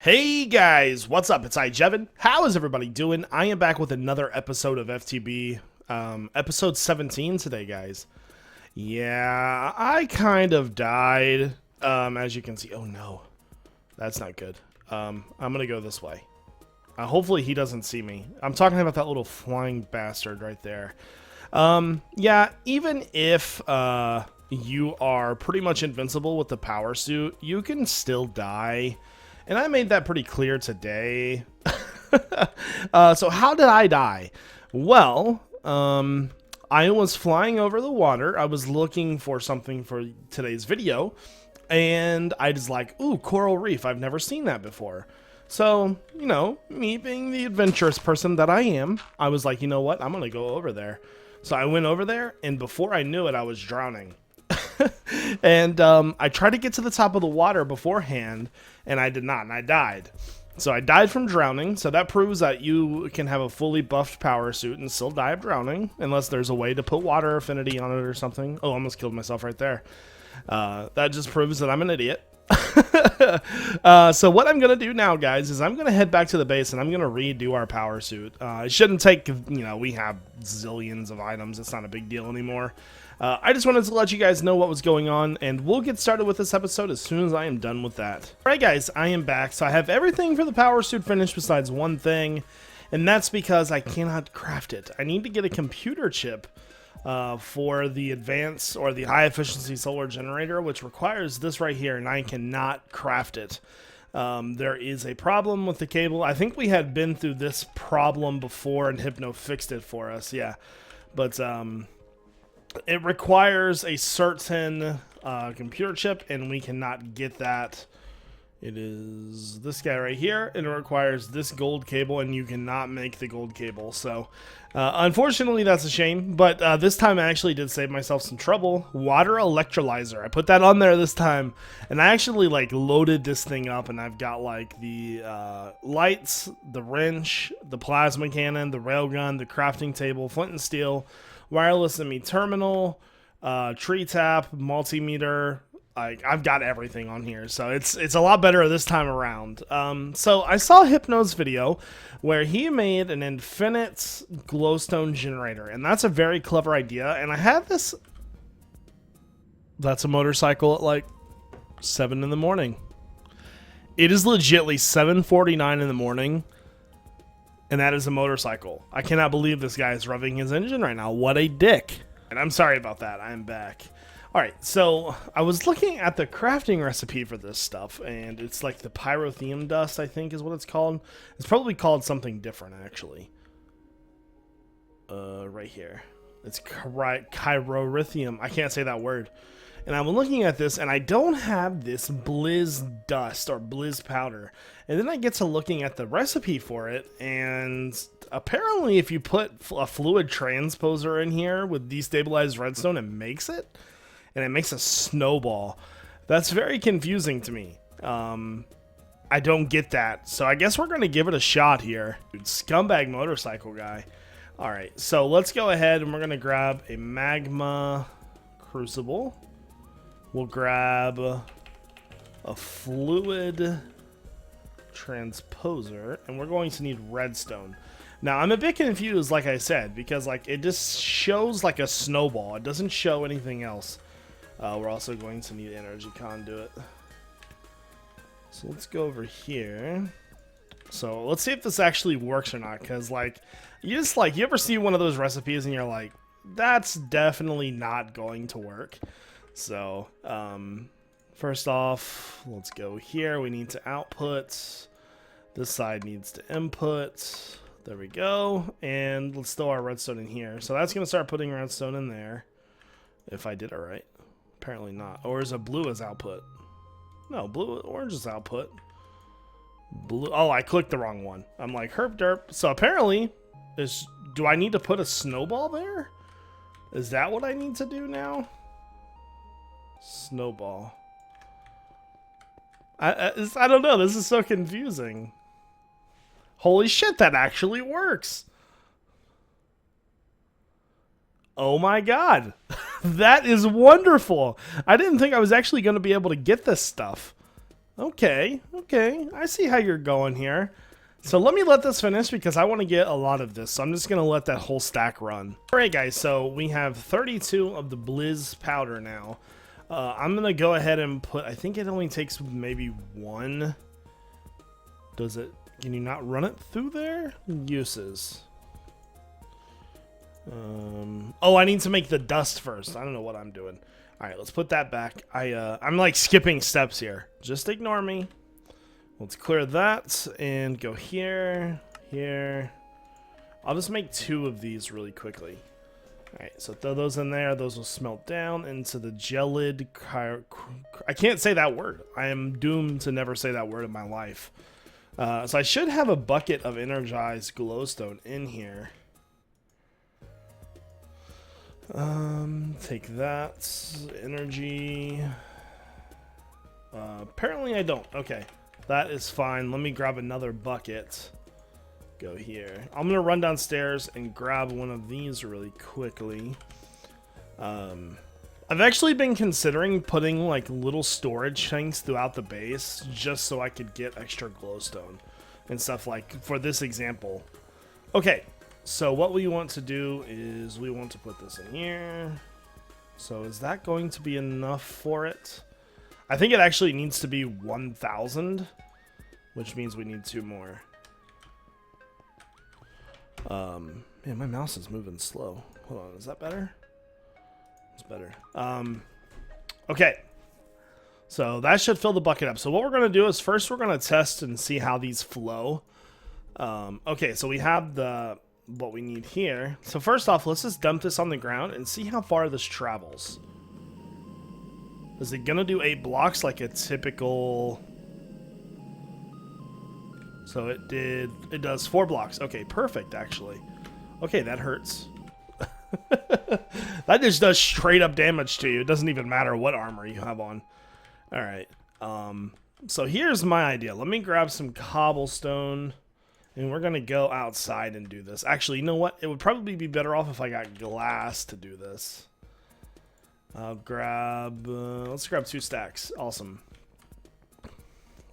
Hey guys, what's up? It's iJevin. How is everybody doing? I am back with another episode of FTB, episode 17 today, guys. Yeah, I kind of died, as you can see. Oh no, that's not good. I'm gonna go this way. Hopefully he doesn't see me. I'm talking about that little flying bastard right there. Yeah, even if, you are pretty much invincible with the power suit, you can still die. And I made that pretty clear today. So how did I die? Well, I was flying over the water. I was looking for something for today's video. And I was like, ooh, coral reef. I've never seen that before. So, you know, me being the adventurous person that I am, I was like, you know what? I'm going to go over there. So I went over there, and before I knew it, I was drowning. And I tried to get to the top of the water beforehand, and I did not, and I died. So I died from drowning, so that proves that you can have a fully buffed power suit and still die of drowning, unless there's a way to put water affinity on it or something. Oh, I almost killed myself right there. That just proves that I'm an idiot. So what I'm going to do now, guys, is I'm going to head back to the base, and I'm going to redo our power suit. It shouldn't take, you know, we have zillions of items. It's not a big deal anymore. I just wanted to let you guys know what was going on, and we'll get started with this episode as soon as I am done with that. Alright guys, I am back. So I have everything for the power suit finished besides one thing, and that's because I cannot craft it. I need to get a computer chip for the advanced or the high efficiency solar generator, which requires this right here, and I cannot craft it. There is a problem with the cable. I think we had been through this problem before and Hypno fixed it for us, yeah. But it requires a certain computer chip, and we cannot get that. It is this guy right here, and it requires this gold cable, and you cannot make the gold cable. So, unfortunately, that's a shame. But this time, I actually did save myself some trouble. Water electrolyzer. I put that on there this time, and I actually like loaded this thing up, and I've got like the lights, the wrench, the plasma cannon, the railgun, the crafting table, flint and steel, wireless ME terminal, tree tap, multimeter. I've got everything on here, so it's a lot better this time around. So I saw Hypno's video where he made an infinite glowstone generator, and that's a very clever idea. And I had this. That's a motorcycle at like 7 in the morning. It is legitly 7:49 in the morning. And that is a motorcycle. I cannot believe this guy is revving his engine right now. What a dick. And I'm sorry about that. I'm back. Alright, so I was looking at the crafting recipe for this stuff, and it's like the pyrotheum dust, I think is what it's called. It's probably called something different, actually. Right here. It's chirothium. I can't say that word. And I'm looking at this, and I don't have this blizz dust or blizz powder. And then I get to looking at the recipe for it, and apparently if you put a fluid transposer in here with destabilized redstone, it makes it. And it makes a snowball. That's very confusing to me. I don't get that. So I guess we're going to give it a shot here. Dude, scumbag motorcycle guy. Alright, so let's go ahead and we're going to grab a magma crucible. We'll grab a fluid transposer, and we're going to need redstone. Now, I'm a bit confused, like I said, because like it just shows like a snowball. It doesn't show anything else. We're also going to need energy conduit. So let's go over here. So let's see if this actually works or not, because like you ever see one of those recipes and you're like, that's definitely not going to work. So, first off, let's go here. We need to output. This side needs to input. There we go. And let's throw our redstone in here. So that's going to start putting redstone in there. If I did it right. Apparently not. Or is it blue as output? No, orange is output. Blue. Oh, I clicked the wrong one. I'm like, herp derp. So apparently, do I need to put a snowball there? Is that what I need to do now? Snowball. I don't know. This is so confusing. Holy shit, that actually works. Oh my god. That is wonderful. I didn't think I was actually going to be able to get this stuff. Okay, okay. I see how you're going here. So let me let this finish because I want to get a lot of this. So I'm just going to let that whole stack run. All right, guys. So we have 32 of the blizz powder now. I'm going to go ahead and put, I think it only takes maybe one. Does it, can you not run it through there? Uses. Oh, I need to make the dust first. I don't know what I'm doing. All right, let's put that back. I'm like skipping steps here. Just ignore me. Let's clear that and go here, here. I'll just make 2 of these really quickly. All right, so throw those in there. Those will smelt down into the gelid. I can't say that word. I am doomed to never say that word in my life. So I should have a bucket of energized glowstone in here. Take that. Energy. Apparently I don't. Okay. That is fine. Let me grab another bucket. Go here. I'm going to run downstairs and grab one of these really quickly. I've actually been considering putting like little storage tanks throughout the base just so I could get extra glowstone and stuff like for this example. Okay. So what we want to do is we want to put this in here. So is that going to be enough for it? I think it actually needs to be 1,000, which means we need 2 more. Man, my mouse is moving slow. Hold on, is that better? It's better. Okay. So that should fill the bucket up. So what we're going to do is first we're going to test and see how these flow. Okay, so we have what we need here. So first off, let's just dump this on the ground and see how far this travels. Is it gonna do 8 blocks like a typical? So it does 4 blocks. Okay, perfect actually. Okay, that hurts. That just does straight up damage to you. It doesn't even matter what armor you have on. All right. So here's my idea. Let me grab some cobblestone. And we're going to go outside and do this. Actually, you know what? It would probably be better off if I got glass to do this. I'll grab... let's grab 2 stacks. Awesome.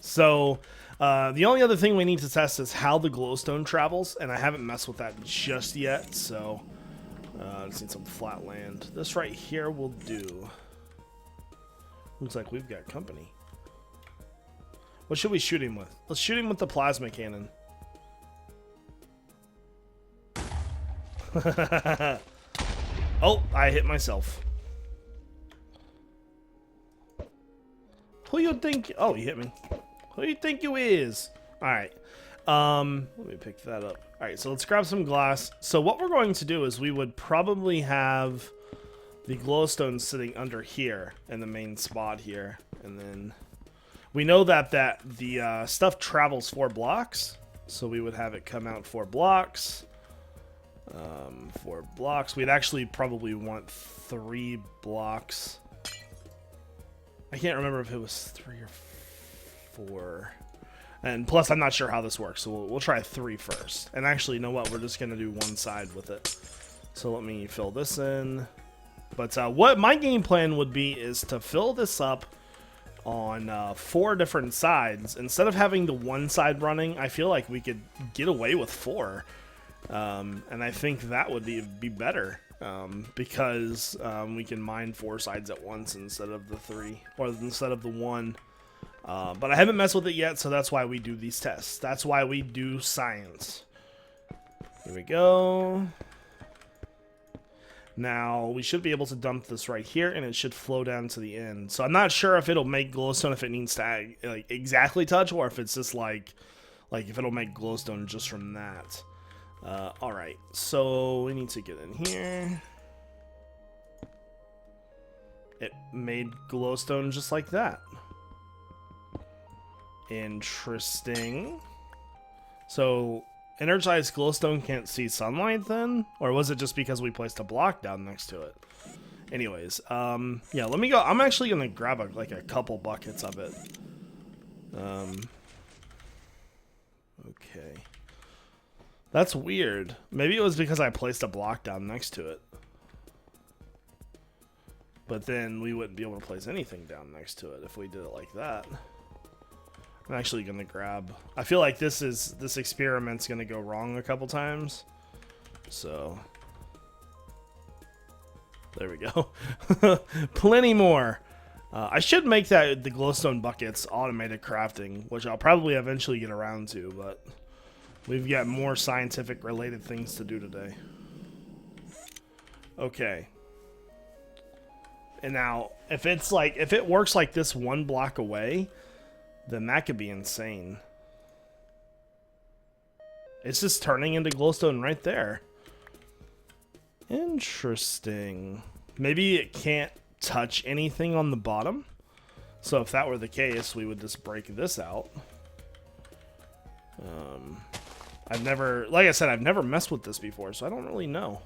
So, the only other thing we need to test is how the glowstone travels. And I haven't messed with that just yet. So, I just need some flat land. This right here will do. Looks like we've got company. What should we shoot him with? Let's shoot him with the plasma cannon. Oh, I hit myself. Who you think? Oh, you hit me. Who you think you is? All right. Let me pick that up. All right, so let's grab some glass. So what we're going to do is we would probably have the glowstone sitting under here in the main spot here, and then we know that the stuff travels 4 blocks, so we would have it come out 4 blocks. 4 blocks. We'd actually probably want 3 blocks. I can't remember if it was 3 or 4. And plus, I'm not sure how this works, so we'll try 3 first. And actually, you know what? We're just going to do one side with it. So let me fill this in. But what my game plan would be is to fill this up on 4 different sides. Instead of having the one side running, I feel like we could get away with 4. And I think that would be better, because we can mine 4 sides at once instead of the 3, or instead of the 1. But I haven't messed with it yet, so that's why we do these tests. That's why we do science. Here we go. Now, we should be able to dump this right here, and it should flow down to the end. So I'm not sure if it'll make glowstone if it needs to like exactly touch, or if it's just like if it'll make glowstone just from that. Alright, so we need to get in here. It made glowstone just like that. Interesting. So, energized glowstone can't see sunlight then? Or was it just because we placed a block down next to it? Anyways, yeah, let me go. I'm actually going to grab like a couple buckets of it. Okay. That's weird. Maybe it was because I placed a block down next to it. But then we wouldn't be able to place anything down next to it if we did it like that. I'm actually gonna grab. I feel like this experiment's gonna go wrong a couple times. So there we go. Plenty more. I should make the glowstone buckets automated crafting, which I'll probably eventually get around to, but we've got more scientific related things to do today. Okay. And now, if it works like this one block away, then that could be insane. It's just turning into glowstone right there. Interesting. Maybe it can't touch anything on the bottom. So if that were the case, we would just break this out. Like I said, I've never messed with this before, so I don't really know.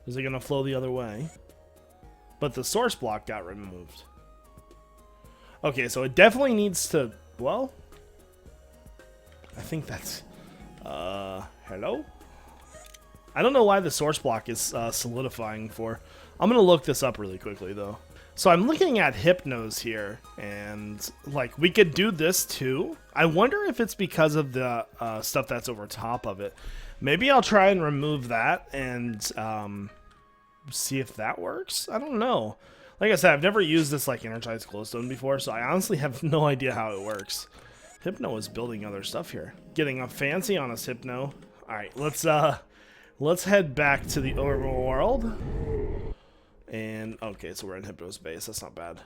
Is it gonna flow the other way? But the source block got removed. Okay, so it definitely needs to, well, I think that's, hello? I don't know why the source block is solidifying for. I'm going to look this up really quickly, though. So I'm looking at Hypnos here, and, like, we could do this, too. I wonder if it's because of the stuff that's over top of it. Maybe I'll try and remove that and see if that works. I don't know. Like I said, I've never used this, like, energized glowstone before, so I honestly have no idea how it works. Hypno is building other stuff here. Getting a fancy on us, Hypno. Alright, let's head back to the overworld. And, okay, so we're in Hypno's base. That's not bad.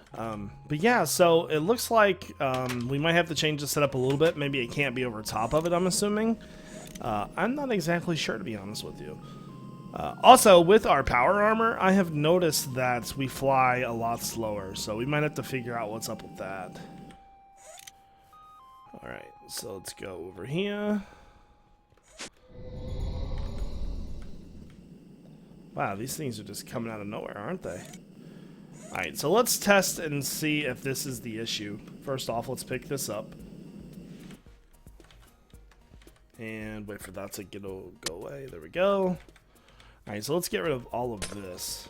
But yeah, so it looks like we might have to change the setup a little bit. Maybe it can't be over top of it, I'm assuming. I'm not exactly sure, to be honest with you. Also, with our power armor, I have noticed that we fly a lot slower. So we might have to figure out what's up with that. Alright, so let's go over here. Wow, these things are just coming out of nowhere, aren't they? Alright, so let's test and see if this is the issue. First off, let's pick this up. And wait for that to go away. There we go. Alright, so let's get rid of all of this.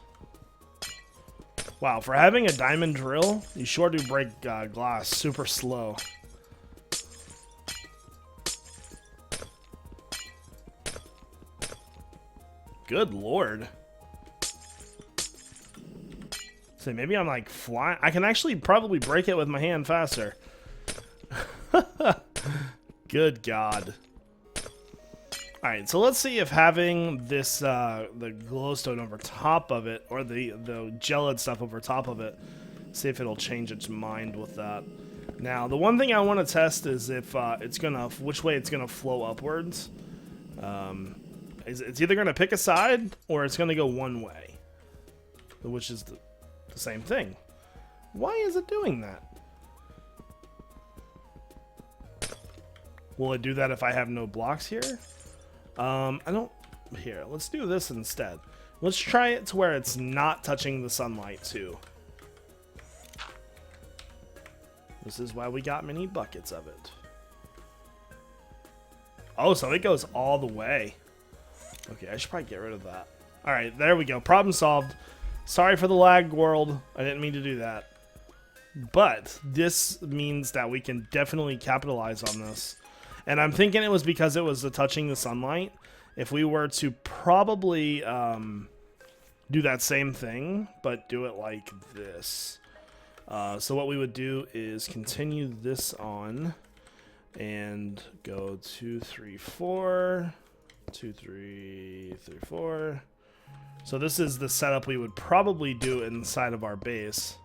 Wow, for having a diamond drill, you sure do break glass super slow. Good lord. So maybe I'm like flying. I can actually probably break it with my hand faster. Good god. Alright, so let's see if having this, the glowstone over top of it, or the gelid stuff over top of it, see if it'll change its mind with that. Now, the one thing I want to test is if it's gonna, which way it's gonna flow upwards. It's either going to pick a side or it's going to go one way, which is the same thing. Why is it doing that? Will it do that if I have no blocks here? I don't. Here, let's do this instead. Let's try it to where it's not touching the sunlight too. This is why we got many buckets of it. Oh, so it goes all the way. Okay, I should probably get rid of that. Alright, there we go. Problem solved. Sorry for the lag, world. I didn't mean to do that. But this means that we can definitely capitalize on this. And I'm thinking it was because it was touching the sunlight. If we were to probably do that same thing, but do it like this. So what we would do is continue this on and go 2, 3, 4... 2, 3, 3, 4. So this is the setup we would probably do inside of our base.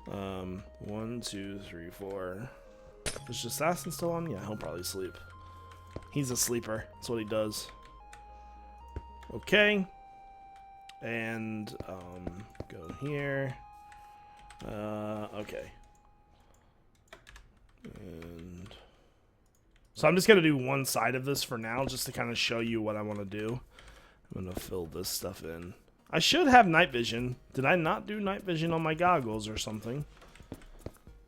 1, 2, 3, 4. Is Assassin still on? Yeah, he'll probably sleep. He's a sleeper. That's what he does. Okay. And go here. Okay. And so I'm just going to do one side of this for now, just to kind of show you what I want to do. I'm going to fill this stuff in. I should have night vision. Did I not do night vision on my goggles or something?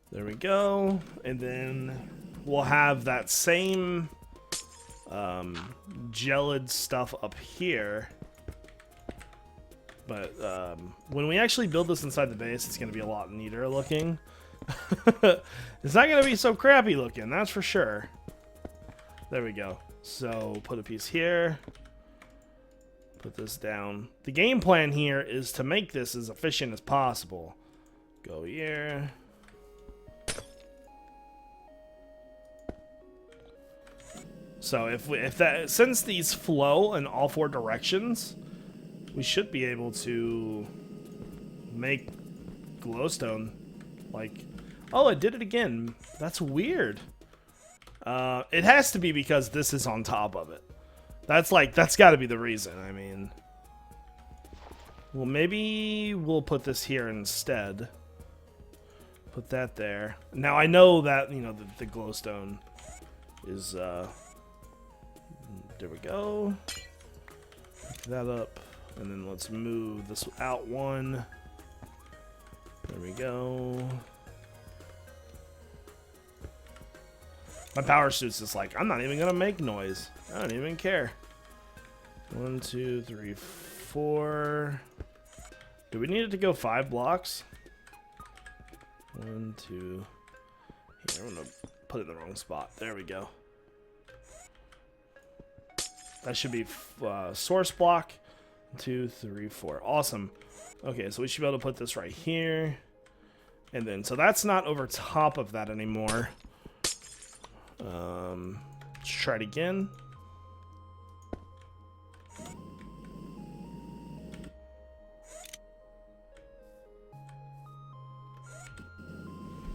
There we go. And then we'll have that same gelid stuff up here. But when we actually build this inside the base, it's going to be a lot neater looking. It's not going to be so crappy looking, that's for sure. There we go. So put a piece here. Put this down. The game plan here is to make this as efficient as possible. Go here. So if that, since these flow in all 4 directions, we should be able to make glowstone. Like, oh, it did it again. That's weird. It has to be because this is on top of it. That's got to be the reason. I mean, well, maybe we'll put this here instead. Put that there. Now I know that, you know, the glowstone is there we go. Pick that up, and then let's move this out 1. There we go. My power suit's just like, I'm not even gonna make noise. I don't even care. 1, 2, 3, 4. Do we need it to go 5 blocks? 1, 2. Here, I'm gonna put it in the wrong spot. There we go. That should be source block. 2, 3, 4. Awesome. Okay, so we should be able to put this right here. And then, so that's not over top of that anymore. Let's try it again.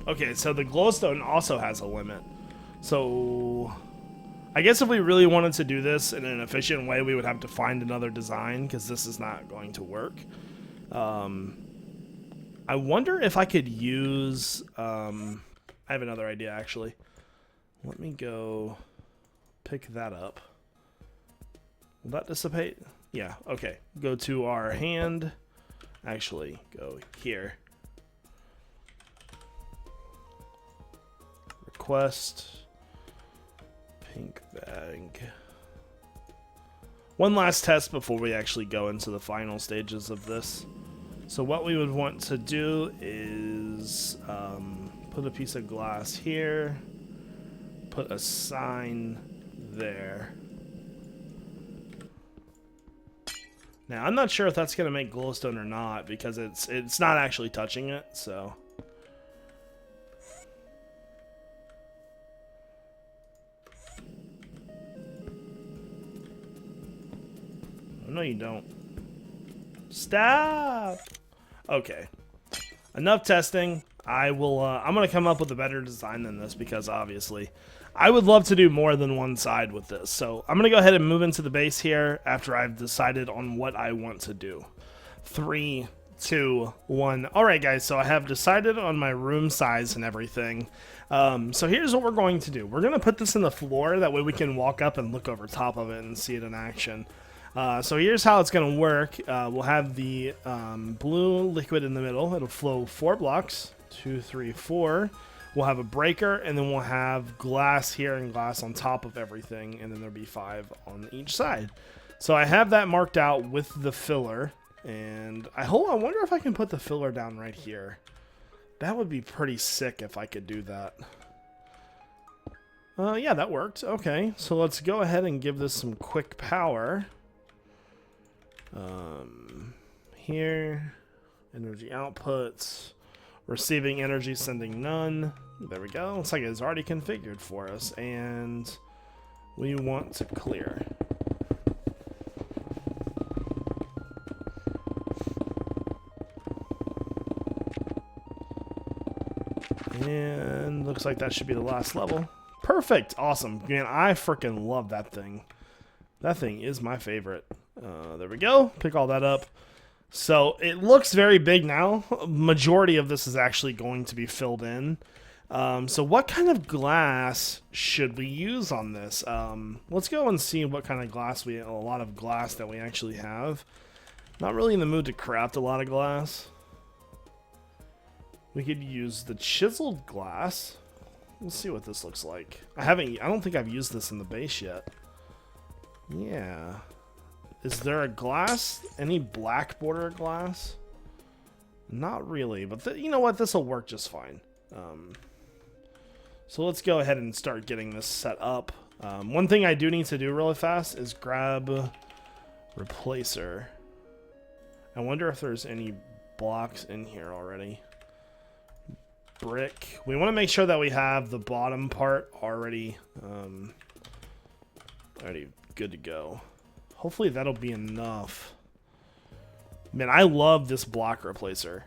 Okay, so the glowstone also has a limit. So I guess if we really wanted to do this in an efficient way, we would have to find another design, because this is not going to work. I wonder if I could use... I have another idea, actually. Let me go pick that up. Will that dissipate? Yeah, okay. Go to our hand. Actually, go here. Request. Pink bag. One last test before we actually go into the final stages of this. So what we would want to do is put a piece of glass here. Put a sign there. Now, I'm not sure if that's going to make glowstone or not, because it's not actually touching it, so... Oh, no, you don't. Stop! Okay. Enough testing. I'm going to come up with a better design than this, because obviously I would love to do more than one side with this. So I'm going to go ahead and move into the base here after I've decided on what I want to do. 3, 2, 1. Alright guys, so I have decided on my room size and everything. So here's what we're going to do. We're going to put this in the floor, that way we can walk up and look over top of it and see it in action. So here's how it's going to work. We'll have the blue liquid in the middle. It'll flow 4 blocks. 2, 3, 4. We'll have a breaker, and then we'll have glass here and glass on top of everything, and then there'll be 5 on each side. So I have that marked out with the filler, and I wonder if I can put the filler down right here. That would be pretty sick if I could do that. Yeah, that worked. Okay, so let's go ahead and give this some quick power. Here, energy outputs. Receiving energy, sending none. There we go. Looks like it's already configured for us. And we want to clear. And looks like that should be the last level. Perfect. Awesome. Man, I freaking love that thing. That thing is my favorite. There we go. Pick all that up. So it looks very big now. Majority of this is actually going to be filled in. So what kind of glass should we use on this? Let's go and see what kind of glass a lot of glass that we actually have. Not really in the mood to craft a lot of glass. We could use the chiseled glass. Let's see what this looks like. I don't think I've used this in the base yet. Yeah. Is there a glass? Any black border glass? Not really, but you know what? This will work just fine. So let's go ahead and start getting this set up. One thing I do need to do really fast is grab replacer. I wonder if there's any blocks in here already. Brick. We want to make sure that we have the bottom part already good to go. Hopefully that'll be enough. Man, I love this block replacer.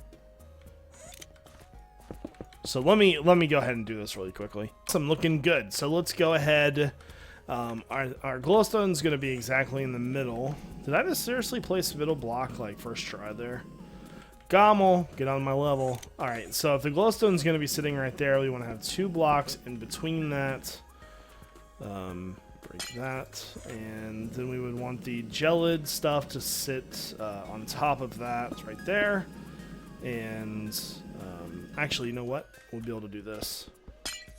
So let me go ahead and do this really quickly. So I'm looking good. So let's go ahead. Our glowstone is going to be exactly in the middle. Did I just seriously place middle block like first try there? Gommel, get on my level. All right, so if the glowstone is going to be sitting right there, we want to have 2 blocks in between that. Break that, and then we would want the gelid stuff to sit on top of that right there. And actually, you know what? We'll be able to do this.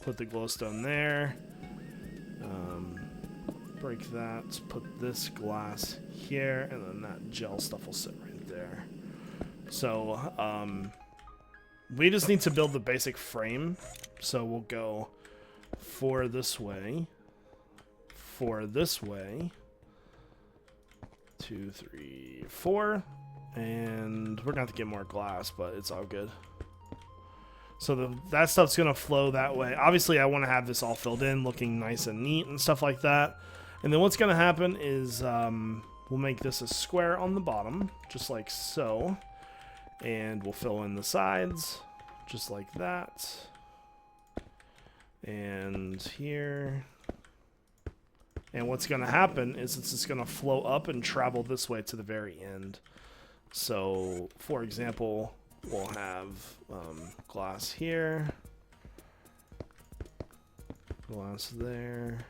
Put the glowstone there. Break that. Put this glass here, and then that gel stuff will sit right there. So we just need to build the basic frame. So we'll go 4 this way, 4 this way, 2, 3, 4, and we're gonna have to get more glass, but it's all good. So that stuff's gonna flow that way. Obviously, I want to have this all filled in, looking nice and neat and stuff like that. And then what's gonna happen is we'll make this a square on the bottom, just like so. And we'll fill in the sides, just like that. And here. And what's going to happen is it's just going to flow up and travel this way to the very end. So, for example, we'll have glass here. Glass there.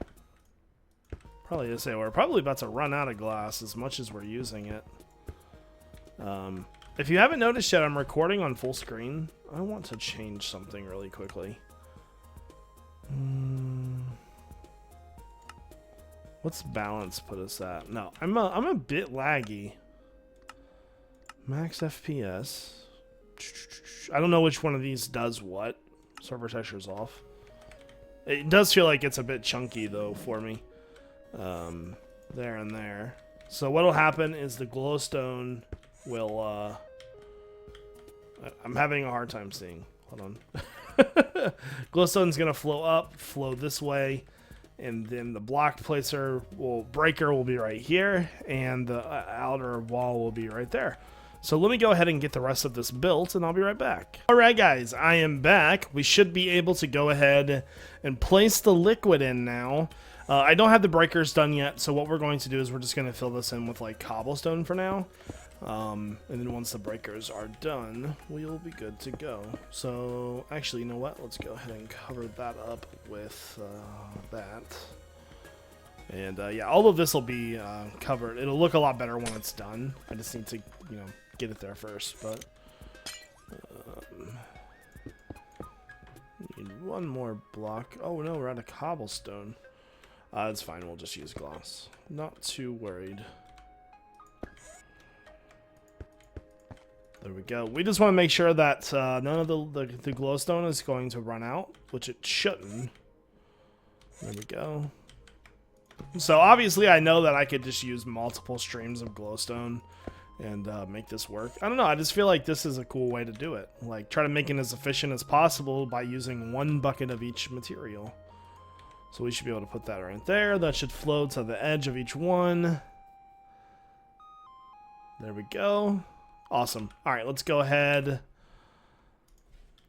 Probably to say we're probably about to run out of glass as much as we're using it. If you haven't noticed yet, I'm recording on full screen. I want to change something really quickly. What's balance put us at? No, I'm a bit laggy. Max FPS. I don't know which one of these does what. Server texture's off. It does feel like it's a bit chunky though for me. There and there. So what'll happen is the glowstone will I'm having a hard time seeing. Hold on. Glowstone's gonna flow up, flow this way, and then the block placer breaker will be right here, and the outer wall will be right there. So let me go ahead and get the rest of this built, and I'll be right back. Alright guys, I am back. We should be able to go ahead and place the liquid in now. I don't have the breakers done yet, so what we're going to do is we're just going to fill this in with like cobblestone for now. And then once the breakers are done, we'll be good to go. So actually, you know what? Let's go ahead and cover that up with that. And yeah, all of this will be covered. It'll look a lot better when it's done. I just need to, you know, get it there first. But need one more block. Oh no, we're out of cobblestone. It's fine. We'll just use glass. Not too worried. There we go. We just want to make sure that none of the glowstone is going to run out, which it shouldn't. There we go. So obviously I know that I could just use multiple streams of glowstone and make this work. I don't know. I just feel like this is a cool way to do it. Like try to make it as efficient as possible by using 1 bucket of each material. So we should be able to put that right there. That should flow to the edge of each one. There we go. Awesome. All right, let's go ahead.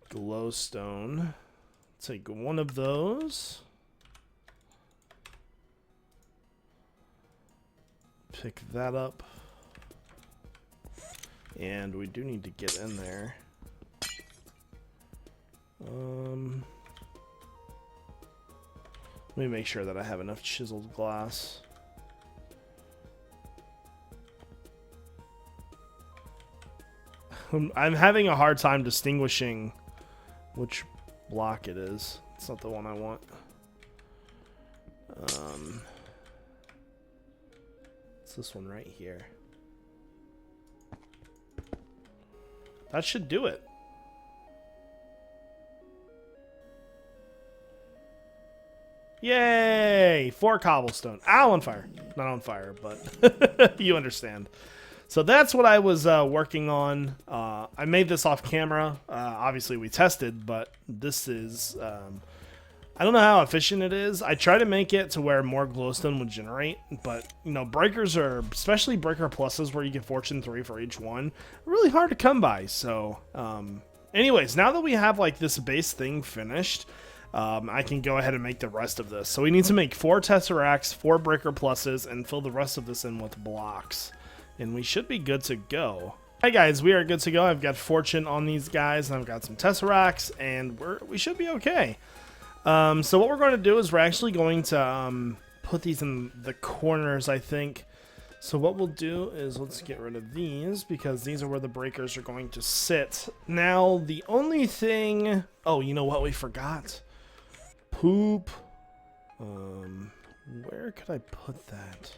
Glowstone. Take one of those. Pick that up. And we do need to get in there. Let me make sure that I have enough chiseled glass. I'm having a hard time distinguishing which block it is. It's not the one I want. It's this one right here. That should do it. Yay! 4 cobblestone. Ow, on fire. Not on fire, but you understand. So that's what I was working on. I made this off camera. Obviously, we tested, but this is... I don't know how efficient it is. I try to make it to where more glowstone would generate, but, you know, breakers are, especially breaker pluses where you get fortune 3 for each one, really hard to come by. So, anyways, now that we have, like, this base thing finished, I can go ahead and make the rest of this. So we need to make 4 tesseracts, 4 breaker pluses, and fill the rest of this in with blocks. And we should be good to go. Hey guys, we are good to go. I've got fortune on these guys, and I've got some tesseracts, and we should be okay. So what we're going to do is we're actually going to put these in the corners, I think. So what we'll do is let's get rid of these because these are where the breakers are going to sit. Now, the only thing... Oh, you know what we forgot? Poop. Where could I put that?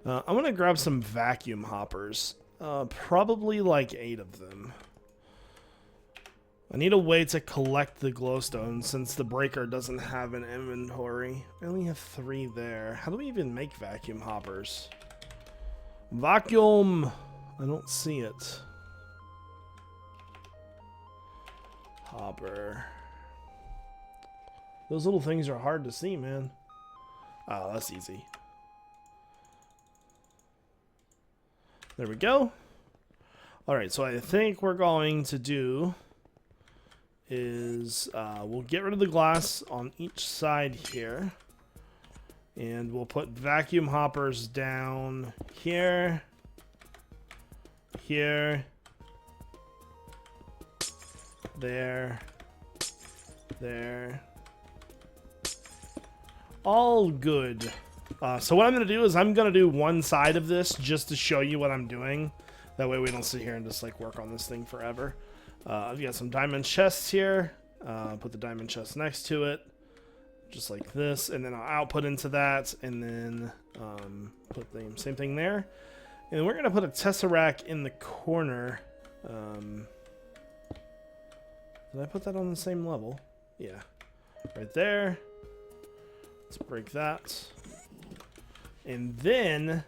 I'm going to grab some vacuum hoppers. Probably like 8 of them. I need a way to collect the glowstone since the breaker doesn't have an inventory. I only have 3 there. How do we even make vacuum hoppers? Vacuum! I don't see it. Hopper. Those little things are hard to see, man. Oh, that's easy. There we go. Alright, so I think we're going to do... is we'll get rid of the glass on each side here, and we'll put vacuum hoppers down here, here, there, there. All good. So what I'm going to do is I'm going to do one side of this just to show you what I'm doing. That way we don't sit here and just like work on this thing forever. I've got some diamond chests here. Put the diamond chest next to it, just like this, and then I'll output into that, and then put the same thing there. And we're gonna put a tesseract in the corner. Did I put that on the same level? Yeah, right there. Let's break that, and then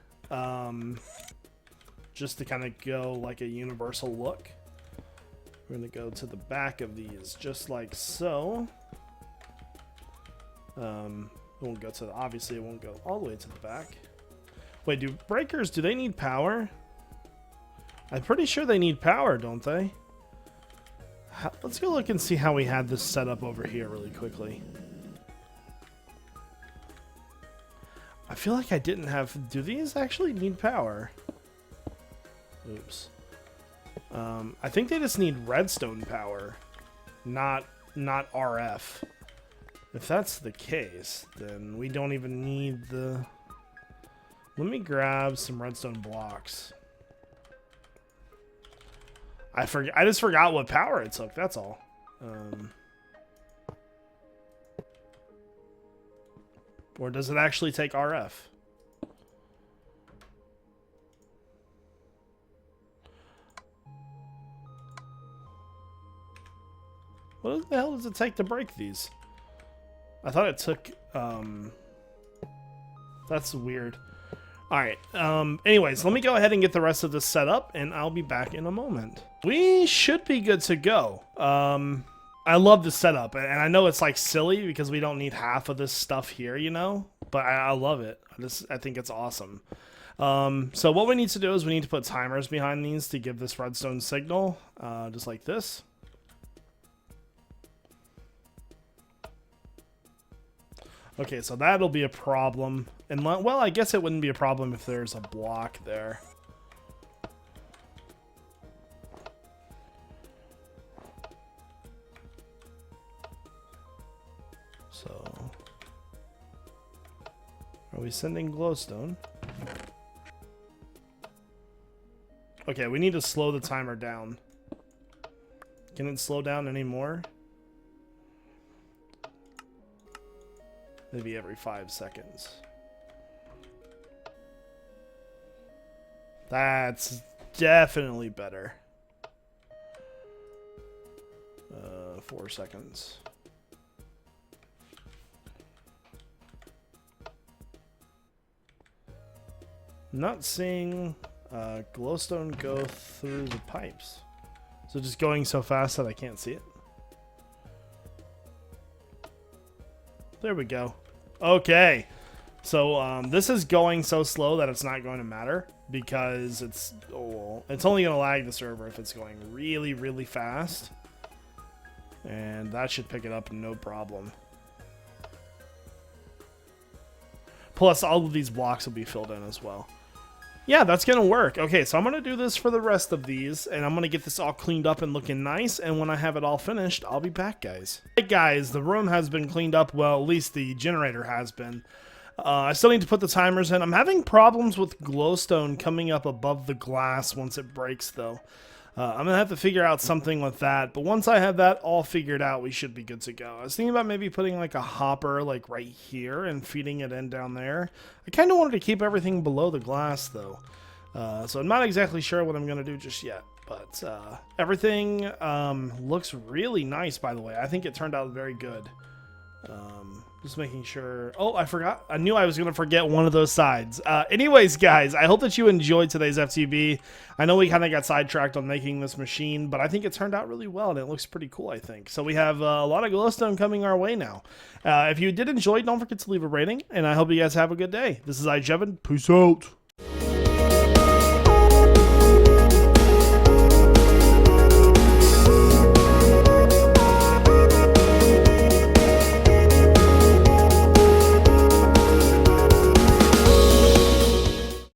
just to kind of go like a universal look. We're going to go to the back of these, just like so. It won't go to the, obviously it won't go all the way to the back. Wait, do breakers, do they need power? I'm pretty sure they need power, don't they? Let's go look and see how we had this set up over here really quickly. I feel like I didn't have, do these actually need power? Oops. I think they just need redstone power, not RF. If that's the case, then we don't even need the... Let me grab some redstone blocks. I just forgot what power it took, that's all. Or does it actually take RF? What the hell does it take to break these? I thought it took, that's weird. Alright, anyways, let me go ahead and get the rest of this set up, and I'll be back in a moment. We should be good to go. I love the setup, and I know it's like silly because we don't need half of this stuff here, you know? But I love it. I think it's awesome. So what we need to do is we need to put timers behind these to give this redstone signal, just like this. Okay, so that'll be a problem. And well, I guess it wouldn't be a problem if there's a block there. So, are we sending glowstone? Okay, we need to slow the timer down. Can it slow down anymore? Maybe every 5 seconds. That's definitely better. 4 seconds. I'm not seeing glowstone go through the pipes. So just going so fast that I can't see it. There we go. Okay. So this is going so slow that it's not going to matter because it's only going to lag the server if it's going really, really fast. And that should pick it up no problem. Plus, all of these blocks will be filled in as well. Yeah, that's going to work. Okay, so I'm going to do this for the rest of these, and I'm going to get this all cleaned up and looking nice, and when I have it all finished, I'll be back, guys. Hey, guys, the room has been cleaned up. Well, at least the generator has been. I still need to put the timers in. I'm having problems with glowstone coming up above the glass once it breaks, though. I'm going to have to figure out something with that, but once I have that all figured out, we should be good to go. I was thinking about maybe putting like a hopper like right here and feeding it in down there. I kind of wanted to keep everything below the glass, though. So I'm not exactly sure what I'm going to do just yet, but everything looks really nice, by the way. I think it turned out very good. Just making sure. Oh, I forgot. I knew I was going to forget one of those sides. Anyways, guys, I hope that you enjoyed today's FTB. I know we kind of got sidetracked on making this machine, but I think it turned out really well, and it looks pretty cool, I think. So we have a lot of glowstone coming our way now. If you did enjoy, don't forget to leave a rating, and I hope you guys have a good day. This is iJevin. Peace out.